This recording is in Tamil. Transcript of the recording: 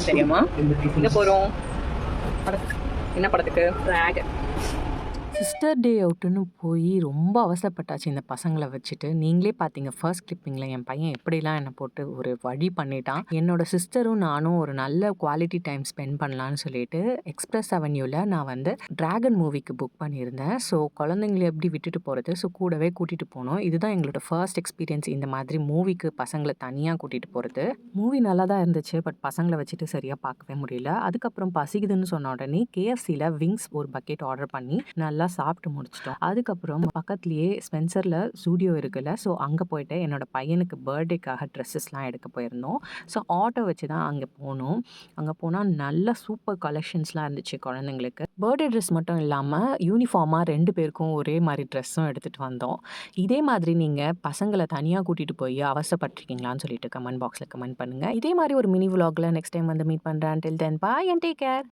போகிறோம் தெரியுமா? எங்கே போகிறோம்? படத்துக்கு. என்ன படத்துக்கு? ட்ராகன். சிஸ்டர் டே அவுட்டுன்னு போய் ரொம்ப அவசரப்பட்டாச்சு இந்த பசங்கள வச்சுட்டு. நீங்களே பார்த்தீங்க ஃபர்ஸ்ட் கிளிப்பிங்ல என் பையன் எப்படிலாம் என்ன போட்டு ஒரு வழி பண்ணிட்டான். என்னோட சிஸ்டரும் நானும் ஒரு நல்ல குவாலிட்டி டைம் ஸ்பெண்ட் பண்ணலான்னு சொல்லிட்டு எக்ஸ்பிரஸ் அவென்யூல நான் வந்து டிராகன் மூவிக்கு புக் பண்ணியிருந்தேன். ஸோ குழந்தைங்கள எப்படி விட்டுட்டு போறது? ஸோ கூடவே கூட்டிட்டு போனோம். இதுதான் எங்களோட ஃபர்ஸ்ட் எக்ஸ்பீரியன்ஸ் இந்த மாதிரி மூவிக்கு பசங்கள தனியா கூட்டிட்டு போறது. மூவி நல்லா தான் இருந்துச்சு. பட் பசங்கள வச்சுட்டு சரியா பார்க்கவே முடியல. அதுக்கப்புறம் பசிக்குதுன்னு சொன்ன உடனே KFCல விங்ஸ் ஒரு பக்கெட் ஆர்டர் பண்ணி நல்லா சாப்பிட்டு முடிச்சிட்டோம். அதுக்கப்புறம் பக்கத்துலயே ஸ்பென்சர்ல ஸ்டூடியோ இருக்குல்ல. ஸோ அங்க போயிட்டு என்னோட பையனுக்கு பர்த்டேக்காக ட்ரெஸ்ஸஸ்லாம் எடுக்க போயிருந்தோம். ஸோ ஆட்டோ வச்சு தான் அங்க போனோம். அங்க போனா நல்ல சூப்பர் கலெக்ஷன்ஸ்லாம் இருந்துச்சு குழந்தைங்களுக்கு. பர்த்டே ட்ரெஸ் மட்டும் இல்லாம யூனிஃபார்மா 2 பேருக்கும் ஒரே மாரி ட்ரெஸ்ஸும் எடுத்துட்டு வந்தோம். இதே மாதிரி நீங்க பசங்கள தனியா கூட்டிட்டு போய் அவசரப்பட்டுருக்கீங்களான்னு சொல்லிட்டு கமெண்ட் பாக்ஸ்ல கமெண்ட் பண்ணுங்க. இதே மாரி ஒரு மினி விளாக்ல நெக்ஸ்ட் டைம் வந்து மீட் பண்றேன். டில் தென் பாய் அண்ட் டேக் கேர்.